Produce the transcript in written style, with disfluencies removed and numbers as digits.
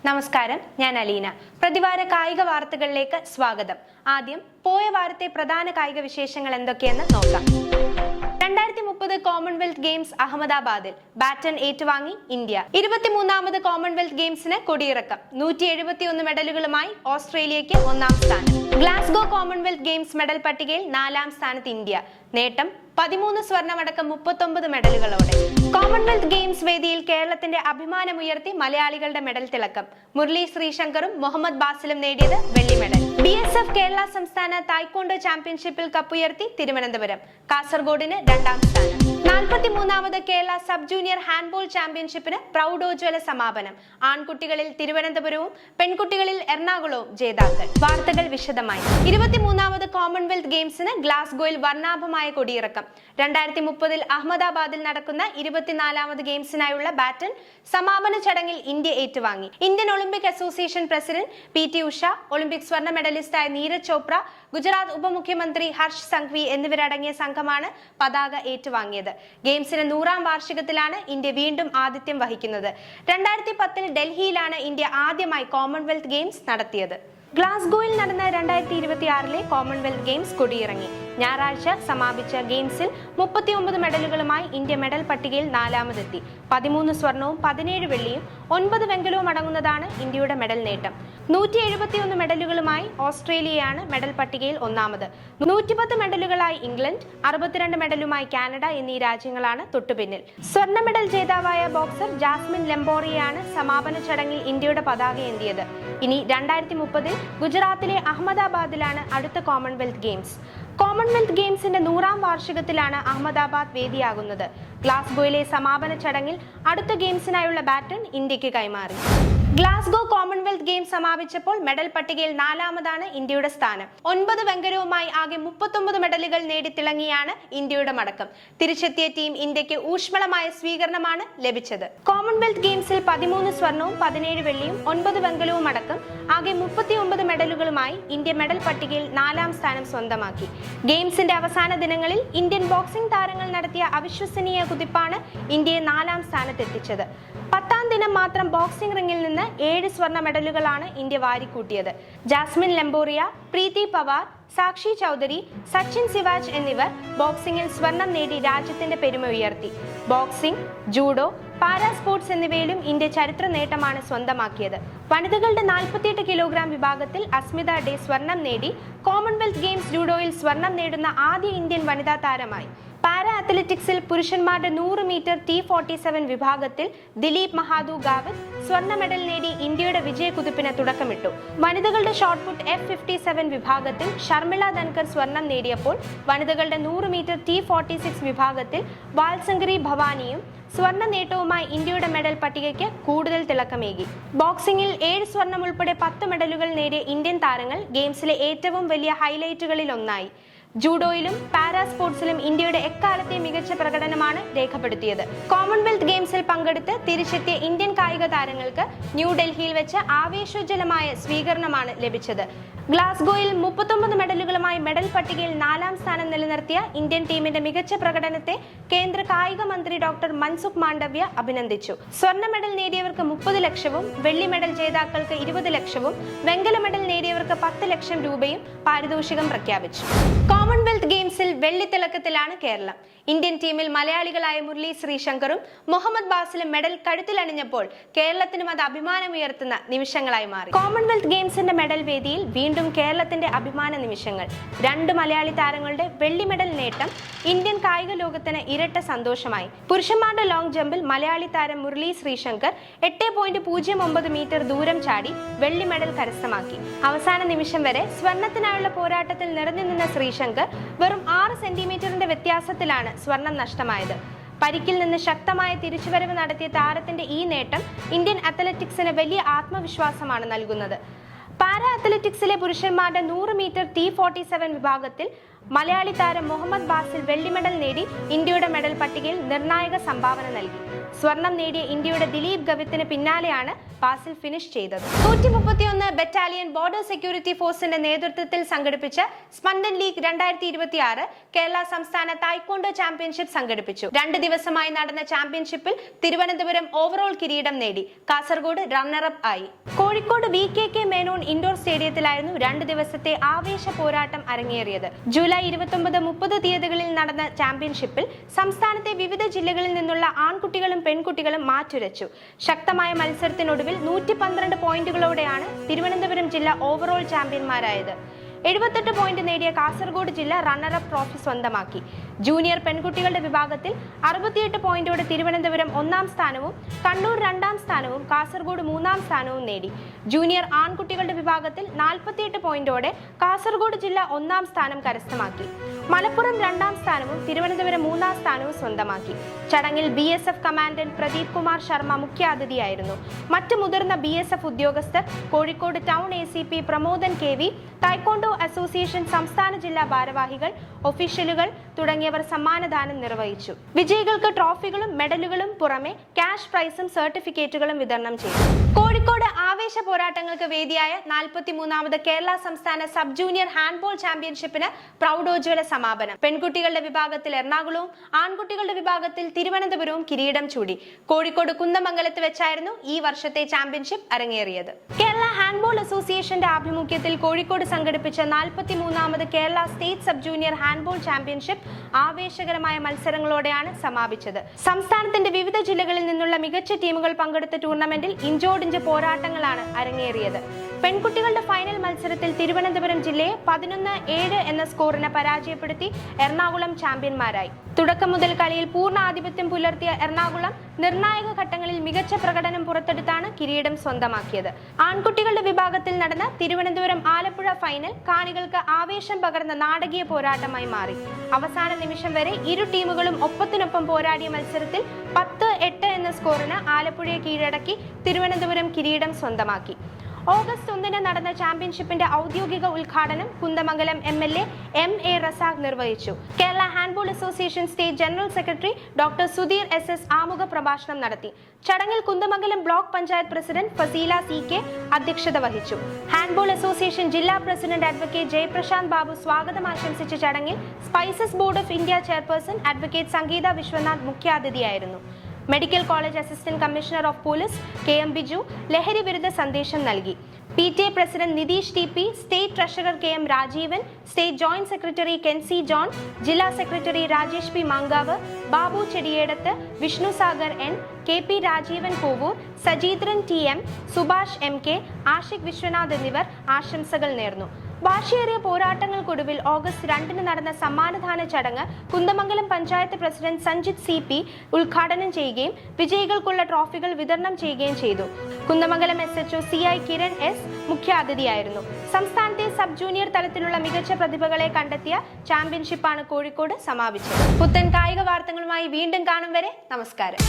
നമസ്കാരം, ഞാൻ അലീന. പ്രതിവാര കായിക വാർത്തകളിലേക്ക് സ്വാഗതം. ആദ്യം പോയ വാരത്തെ പ്രധാന കായിക വിശേഷങ്ങൾ എന്തൊക്കെയെന്ന് നോക്കാം. 2030 കോമൺവെൽത്ത് ഗെയിംസ് അഹമ്മദാബാദിൽ ബാറ്റൺ ഏറ്റുവാങ്ങി ഇന്ത്യ. 23ാമത് കോമൺവെൽത്ത് ഗെയിംസിന് കൊടിയിറക്കം. 171 മെഡലുകളുമായി ഓസ്ട്രേലിയയ്ക്ക് 1ാം സ്ഥാനം. ഗ്ലാസ്ഗോ കോമൺവെൽത്ത് ഗെയിംസ് മെഡൽ പട്ടികയിൽ 4ാം സ്ഥാനത്ത് ഇന്ത്യ. നേട്ടം 13 സ്വർണമടക്കം 39 മെഡലുകളോടെ. കോമൺവെൽത്ത് ഗെയിംസ് വേദിയിൽ കേരളത്തിന്റെ അഭിമാനമുയർത്തി മലയാളികളുടെ മെഡൽ തിളക്കം. മുരളി ശ്രീശങ്കറും മുഹമ്മദ് ബാസിലും നേടിയത് വെള്ളി മെഡൽ. BSF കേരള സംസ്ഥാന തായ്ക്കൊണ്ടോ ചാമ്പ്യൻഷിപ്പിൽ കപ്പുയർത്തി തിരുവനന്തപുരം. കാസർഗോഡിന് 2ാം സ്ഥാനം. 43ാമത് കേരള സബ് ജൂനിയർ ഹാൻഡ്ബോൾ ചാമ്പ്യൻഷിപ്പിന് പ്രൗഢോജ്വല സമാപനം. ആൺകുട്ടികളിൽ തിരുവനന്തപുരവും പെൺകുട്ടികളിൽ എറണാകുളവും ജേതാക്കൾ. വാർത്തകൾ വിശദമായി. 23ാമത് കോമൺവെൽത്ത് ഗെയിംസിന് ഗ്ലാസ്ഗോയിൽ വർണ്ണാഭമായ കൊടിയിറക്കം. 2030 അഹമ്മദാബാദിൽ നടക്കുന്ന 24ാമത് ഗെയിംസിനായുള്ള ബാറ്റൺ സമാപന ചടങ്ങിൽ ഇന്ത്യ ഏറ്റുവാങ്ങി. Indian Olympic association president PT Usha, Olympic സ്വർണ്ണ മെഡലിസ്റ്റായ നീരജ് ചോപ്ര, ഗുജറാത്ത് ഉപമുഖ്യമന്ത്രി ഹർഷ് സംഘ്വി എന്നിവരടങ്ങിയ സംഘമാണ് പതാക ഏറ്റുവാങ്ങിയത്. ഗെയിംസിന് 100ാം വാർഷികത്തിലാണ് ഇന്ത്യ വീണ്ടും ആതിഥ്യം വഹിക്കുന്നത്. 2010 ഡൽഹിയിലാണ് ഇന്ത്യ ആദ്യമായി കോമൺവെൽത്ത് ഗെയിംസ് നടത്തിയത്. ഗ്ലാസ്ഗോയിൽ നടന്ന 2026 കോമൺവെൽത്ത് ഗെയിംസ് കൊടിയിറങ്ങി. ഞായറാഴ്ച സമാപിച്ച ഗെയിംസിൽ 39 മെഡലുകളുമായി ഇന്ത്യ മെഡൽ പട്ടികയിൽ 4ാമതെത്തി. 13 സ്വർണവും 17 വെള്ളിയും 9 വെങ്കലവും അടങ്ങുന്നതാണ് ഇന്ത്യയുടെ മെഡൽ നേട്ടം. 171 മെഡലുകളുമായി ഓസ്ട്രേലിയയാണ് മെഡൽ പട്ടികയിൽ 1ാമത്. 110 മെഡലുകളായി ഇംഗ്ലണ്ട്, 62 മെഡലുമായി കാനഡ എന്നീ രാജ്യങ്ങളാണ് തൊട്ടുപിന്നിൽ. സ്വർണ്ണ മെഡൽ ജേതാവായ ബോക്സർ ജാസ്മിൻ ലെംബോറിയാണ് സമാപന ചടങ്ങിൽ ഇന്ത്യയുടെ പതാക ഏന്തിയത്. ഇനി 2030 ഗുജറാത്തിലെ അഹമ്മദാബാദിലാണ് അടുത്ത കോമൺവെൽത്ത് ഗെയിംസ്. കോമൺവെൽത്ത് ഗെയിംസിന്റെ 100ാം വാർഷികത്തിലാണ് അഹമ്മദാബാദ് വേദിയാകുന്നത്. ഗ്ലാസ്ഗോയിലെ സമാപന ചടങ്ങിൽ അടുത്ത ഗെയിംസിനായുള്ള ബാറ്റൺ ഇന്ത്യക്ക് കൈമാറി. ഗ്ലാസ്ഗോ കോമൺവെൽത്ത് ഗെയിംസ് സമാപിച്ചപ്പോൾ മെഡൽ പട്ടികയിൽ 4ാമതാണ് ഇന്ത്യയുടെ സ്ഥാനം. 9 വെങ്കലവുമായി ആകെ 39 മെഡലുകൾ നേടി തിളങ്ങിയാണ് ഇന്ത്യയുടെ മടക്കം. തിരിച്ചെത്തിയ ടീം ഇന്ത്യക്ക് ഊഷ്മളമായ സ്വീകരണമാണ് ലഭിച്ചത്. കോമൺവെൽത്ത് ഗെയിംസിൽ 13 സ്വർണവും 17 വെള്ളിയും 9 വെങ്കലവും അടക്കം ആകെ 39 മെഡലുകളുമായി ഇന്ത്യ മെഡൽ പട്ടികയിൽ 4ാം സ്ഥാനം സ്വന്തമാക്കി. ഗെയിംസിന്റെ അവസാന ദിനങ്ങളിൽ ഇന്ത്യൻ ബോക്സിംഗ് താരങ്ങൾ നടത്തിയ അവിശ്വസനീയ കുതിപ്പാണ് ഇന്ത്യയെ 4ാം സ്ഥാനത്തെത്തിച്ചത്. 10ാം ദിനം മാത്രം ബോക്സിംഗ് റിംഗിൽ നിന്ന് 7 സ്വർണ്ണ മെഡലുകളാണ് ഇന്ത്യ വാരിക്കൂട്ടിയത്. ജാസ്മിൻ ലെംബോറിയ, പ്രീതി പവാർ, സാക്ഷി ചൗധരി, സച്ചിൻ സിവാജ് എന്നിവർ ബോക്സിംഗിൽ സ്വർണം നേടി രാജ്യത്തിന്റെ പെരുമ ഉയർത്തി. ബോക്സിംഗ്, ജൂഡോ, പാരാ സ്പോർട്സ് എന്നിവയിലും ഇന്ത്യ ചരിത്ര നേട്ടമാണ് സ്വന്തമാക്കിയത്. വനിതകളുടെ 48 കിലോഗ്രാം വിഭാഗത്തിൽ അസ്മിത ഡേ സ്വർണം നേടി കോമൺവെൽത്ത് ഗെയിംസ് ജൂഡോയിൽ സ്വർണം നേടുന്ന ആദ്യ ഇന്ത്യൻ വനിതാ താരമായി. പാരാ അത്ലറ്റിക്സിൽ പുരുഷന്മാരുടെ 100 മീറ്റർ T47 വിഭാഗത്തിൽ ദിലീപ് മഹാദു ഗാവിത് സ്വർണ്ണ മെഡൽ നേടി ഇന്ത്യയുടെ വിജയക്കുതിപ്പിന് തുടക്കമിട്ടു. വനിതകളുടെ ഷോട്ട്പുട്ട് F57 വിഭാഗത്തിൽ ഷർമിള ധൻകർ സ്വർണം നേടിയപ്പോൾ വനിതകളുടെ 100 മീറ്റർ T46 വിഭാഗത്തിൽ വാത്സങ്കരി ഭവാനിയും സ്വർണ്ണ നേട്ടവുമായി ഇന്ത്യയുടെ മെഡൽ പട്ടികയ്ക്ക് കൂടുതൽ തിളക്കമേകി. ബോക്സിംഗിൽ 7 സ്വർണം ഉൾപ്പെടെ 10 മെഡലുകൾ നേടിയ ഇന്ത്യൻ താരങ്ങൾ ഗെയിംസിലെ ഏറ്റവും വലിയ ഹൈലൈറ്റുകളിൽ ഒന്നായി. ജൂഡോയിലും പാരാ സ്പോർട്സിലും ഇന്ത്യയുടെ എക്കാലത്തെ മികച്ച പ്രകടനമാണ് രേഖപ്പെടുത്തിയത്. കോമൺവെൽത്ത് ഗെയിംസിൽ പങ്കെടുത്ത് തിരിച്ചെത്തിയ ഇന്ത്യൻ കായിക താരങ്ങൾക്ക് ന്യൂഡൽഹിയിൽ വെച്ച് ആവേശോജ്വലമായ സ്വീകരണമാണ് ലഭിച്ചത്. ഗ്ലാസ്ഗോയിൽ 39 മെഡലുകളുമായി മെഡൽ പട്ടികയിൽ 4ാം സ്ഥാനം നിലനിർത്തിയ ഇന്ത്യൻ ടീമിന്റെ മികച്ച പ്രകടനത്തെ കേന്ദ്ര കായിക മന്ത്രി ഡോക്ടർ മൻസുഖ് മാണ്ഡവ്യ അഭിനന്ദിച്ചു. സ്വർണ്ണ മെഡൽ നേടിയവർക്ക് 30 ലക്ഷവും വെള്ളി മെഡൽ ജേതാക്കൾക്ക് 20 ലക്ഷവും വെങ്കല മെഡൽ നേടിയവർക്ക് 10 ലക്ഷം രൂപയും പാരിതോഷികം പ്രഖ്യാപിച്ചു. കോമൺവെൽത്ത് ഗെയിംസിൽ വെള്ളിത്തിളക്കത്തിലാണ് കേരളം. ഇന്ത്യൻ ടീമിൽ മലയാളികളായ മുരളി ശ്രീശങ്കറും മുഹമ്മദ് ബാസിലും മെഡൽ കഴുത്തിലണിഞ്ഞപ്പോൾ കേരളത്തിനും അത് അഭിമാനമുയർത്തുന്ന നിമിഷങ്ങളായി മാറി. കോമൺവെൽത്ത് ഗെയിംസിന്റെ മെഡൽ വേദിയിൽ വീണ്ടും കേരളത്തിന്റെ അഭിമാന നിമിഷങ്ങൾ. 2 മലയാളി താരങ്ങളുടെ വെള്ളി മെഡൽ നേട്ടം ഇന്ത്യൻ കായിക ലോകത്തിന് ഇരട്ട സന്തോഷമായി. പുരുഷന്മാരുടെ ലോങ് ജമ്പിൽ മലയാളി താരം മുരളി ശ്രീശങ്കർ 8.09 മീറ്റർ ദൂരം ചാടി വെള്ളി മെഡൽ കരസ്ഥമാക്കി. അവസാന നിമിഷം വരെ സ്വർണത്തിനായുള്ള പോരാട്ടത്തിൽ നിറഞ്ഞു നിന്ന ശ്രീശങ്കർ വെറും 6 സെന്റിമീറ്ററിന്റെ വ്യത്യാസത്തിലാണ് സ്വർണം നഷ്ടമായത്. പരിക്കിൽ നിന്ന് ശക്തമായ തിരിച്ചുവരവ് നടത്തിയ താരത്തിന്റെ ഈ നേട്ടം ഇന്ത്യൻ അത്ലറ്റിക്സിന് വലിയ ആത്മവിശ്വാസമാണ് നൽകുന്നത്. പാരാ അത്ലറ്റിക്സിലെ പുരുഷന്മാരുടെ 100 മീറ്റർ T47 വിഭാഗത്തിൽ മലയാളി താരം മുഹമ്മദ് ബാസിൽ വെള്ളി മെഡൽ നേടി ഇന്ത്യയുടെ മെഡൽ പട്ടികയിൽ നിർണായക സംഭാവന നൽകി. സ്വർണം നേടിയ ഇന്ത്യയുടെ ദിലീപ് ഗവിത്തിന് പിന്നാലെയാണ് ബാസിൽ ഫിനിഷ് ചെയ്തത്. 131 ബറ്റാലിയൻ ബോർഡർ സെക്യൂരിറ്റി ഫോഴ്സിന്റെ നേതൃത്വത്തിൽ സംഘടിപ്പിച്ച സ്പന്ദൻ ലീഗ് 2026 കേരള സംസ്ഥാന തായ്ക്കൊണ്ടോ ചാമ്പ്യൻഷിപ്പ് സംഘടിപ്പിച്ചു. 2 ദിവസമായി നടന്ന ചാമ്പ്യൻഷിപ്പിൽ തിരുവനന്തപുരം ഓവറോൾ കിരീടം നേടി. കാസർഗോഡ് റണ്ണറപ്പ് ആയി. കോഴിക്കോട് VKK മേനോൻ ഇൻഡോർ സ്റ്റേഡിയത്തിലായിരുന്നു 2 ദിവസത്തെ ആവേശ പോരാട്ടം അരങ്ങേറിയത്. ജൂലൈ 29, 30 തീയതികളിൽ നടന്ന ചാമ്പ്യൻഷിപ്പിൽ സംസ്ഥാനത്തെ വിവിധ ജില്ലകളിൽ നിന്നുള്ള ആൺകുട്ടികളും പെൺകുട്ടികളും മാറ്റുരച്ചു. ശക്തമായ മത്സരത്തിനൊടുവിൽ 112 പോയിന്റുകളോടെയാണ് തിരുവനന്തപുരം ജില്ല ഓവറോൾ ചാമ്പ്യന്മാരായത്. 78 പോയിന്റ് നേടിയ കാസർഗോഡ് ജില്ല റണ്ണറപ്പ് ട്രോഫി സ്വന്തമാക്കി. ജൂനിയർ പെൺകുട്ടികളുടെ വിഭാഗത്തിൽ 68 പോയിന്റോടെ തിരുവനന്തപുരം 1ാം സ്ഥാനവും കണ്ണൂർ 2ാം സ്ഥാനവും കാസർഗോഡ് 3ാം സ്ഥാനവും നേടി. ജൂനിയർ ആൺകുട്ടികളുടെ വിഭാഗത്തിൽ 48 പോയിന്റോടെ കാസർഗോഡ് ജില്ല 1ാം സ്ഥാനം കരസ്ഥമാക്കി. മലപ്പുറം 2ാം സ്ഥാനവും തിരുവനന്തപുരം 3ാം സ്ഥാനവും സ്വന്തമാക്കി. ചടങ്ങിൽ BSF കമാൻഡന്റ് പ്രദീപ് കുമാർ ശർമ്മ മുഖ്യാതിഥിയായിരുന്നു. മറ്റ് മുതിർന്ന BSF ഉദ്യോഗസ്ഥർ, Kozhikode town ACP Pramodan KV, taekwondo association സംസ്ഥാന ജില്ലാ ഭാരവാഹികൾ, ഒഫീഷ്യലുകൾ തുടങ്ങിയവർ സമ്മാനദാനം നിർവഹിച്ചു. വിജയികൾക്ക് ട്രോഫികളും മെഡലുകളും പുറമെ ക്യാഷ് പ്രൈസും സർട്ടിഫിക്കറ്റുകളും വിതരണം ചെയ്തു. കോഴിക്കോട് ആവേശ പോരാട്ടങ്ങൾക്ക് വേദിയായ 43ാമത് കേരള സംസ്ഥാന സബ് ജൂനിയർ ഹാൻഡ്ബോൾ ചാമ്പ്യൻഷിപ്പിന് പ്രൗഢോജ്വല സമാപനം. പെൺകുട്ടികളുടെ വിഭാഗത്തിൽ എറണാകുളവും ആൺകുട്ടികളുടെ വിഭാഗത്തിൽ തിരുവനന്തപുരവും കിരീടം ചൂടി. കോഴിക്കോട് കുന്ദമംഗലത്ത് വെച്ചായിരുന്നു ഈ വർഷത്തെ ചാമ്പ്യൻഷിപ്പ് അരങ്ങേറിയത്. കേരള ഹാൻഡ്ബോൾ അസോസിയേഷന്റെ ആഭിമുഖ്യത്തിൽ കോഴിക്കോട് സംഘടിപ്പിച്ച 43ാമത് Kerala state sub junior handball championship ആവേശകരമായ മത്സരങ്ങളോടെയാണ് സമാപിച്ചത്. സംസ്ഥാനത്തിന്റെ വിവിധ ജില്ലകളിൽ നിന്നുള്ള മികച്ച ടീമുകൾ പങ്കെടുത്ത ടൂർണമെന്റിൽ ഇഞ്ചോടിഞ്ച് പോരാട്ടങ്ങളാണ് അരങ്ങേറിയത്. പെൺകുട്ടികളുടെ ഫൈനൽ മത്സരത്തിൽ തിരുവനന്തപുരം ജില്ലയെ 11-7 എന്ന സ്കോറിന് പരാജയപ്പെടുത്തി എറണാകുളം ചാമ്പ്യന്മാരായി. തുടക്കം മുതൽ കളിയിൽ പൂർണ്ണ ആധിപത്യം പുലർത്തിയ എറണാകുളം നിർണായക ഘട്ടങ്ങളിൽ മികച്ച പ്രകടനം പുറത്തെടുത്താണ് കിരീടം സ്വന്തമാക്കിയത്. ആൺകുട്ടികളുടെ വിഭാഗത്തിൽ നടന്ന തിരുവനന്തപുരം ആലപ്പുഴ ഫൈനൽ കാണികൾക്ക് ആവേശം പകർന്ന നാടകീയ പോരാട്ടമായി മാറി. അവസാന നിമിഷം വരെ ഇരു ടീമുകളും ഒപ്പത്തിനൊപ്പം പോരാടിയ മത്സരത്തിൽ 10-8 എന്ന സ്കോറിന് ആലപ്പുഴയെ കീഴടക്കി തിരുവനന്തപുരം കിരീടം സ്വന്തമാക്കി. ഓഗസ്റ്റ് 1 നടന്ന ചാമ്പ്യൻഷിപ്പിന്റെ ഔദ്യോഗിക ഉദ്ഘാടനം കുന്ദമംഗലം MLA MA റസാഖ് നിർവഹിച്ചു. Kerala handball association state general secretary doctor Sudheer SS ആമുഖ പ്രഭാഷണം നടത്തി. ചടങ്ങിൽ Kunnamangalam block panchayat president Faseela CK അധ്യക്ഷത വഹിച്ചു. ഹാൻഡ്ബോൾ അസോസിയേഷൻ ജില്ലാ പ്രസിഡന്റ് അഡ്വക്കേറ്റ് ജയപ്രശാന്ത് ബാബു സ്വാഗതം ആശംസിച്ച ചടങ്ങിൽ spices board of India chairperson advocate Sangeetha Viswanath മുഖ്യാതിഥിയായിരുന്നു. Medical college assistant commissioner of police KM Biju ലഹരി വിരുദ്ധ സന്ദേശം നൽകി. PTA president Nitheesh TP, state treasurer KM Rajeevan, state joint secretary Kenzy John, ജില്ലാ secretary Rajesh P Mankavu, Babu Chediyedath, Vishnu Sagar N, KP Rajeevan Kovoor, Sajeendran TM, Subhash MK, Ashiq Viswanath എന്നിവർ ആശംസകൾ നേർന്നു. വാശിയേറിയ പോരാട്ടങ്ങൾക്കൊടുവിൽ ഓഗസ്റ്റ് 2 നടന്ന സമ്മാനദാന ചടങ്ങ് കുന്ദമംഗലം പഞ്ചായത്ത് പ്രസിഡന്റ് സഞ്ജിത് CP ഉദ്ഘാടനം ചെയ്യുകയും വിജയികൾക്കുള്ള ട്രോഫികൾ വിതരണം ചെയ്യുകയും ചെയ്തു. Kunnamangalam SHO CI Kiran S മുഖ്യാതിഥിയായിരുന്നു. സംസ്ഥാനത്തെ സബ് ജൂനിയർ തലത്തിലുള്ള മികച്ച പ്രതിഭകളെ കണ്ടെത്തിയ ചാമ്പ്യൻഷിപ്പാണ് കോഴിക്കോട് സമാപിച്ചത്. പുത്തൻ കായിക വാർത്തകളുമായി വീണ്ടും കാണും വരെ നമസ്കാരം.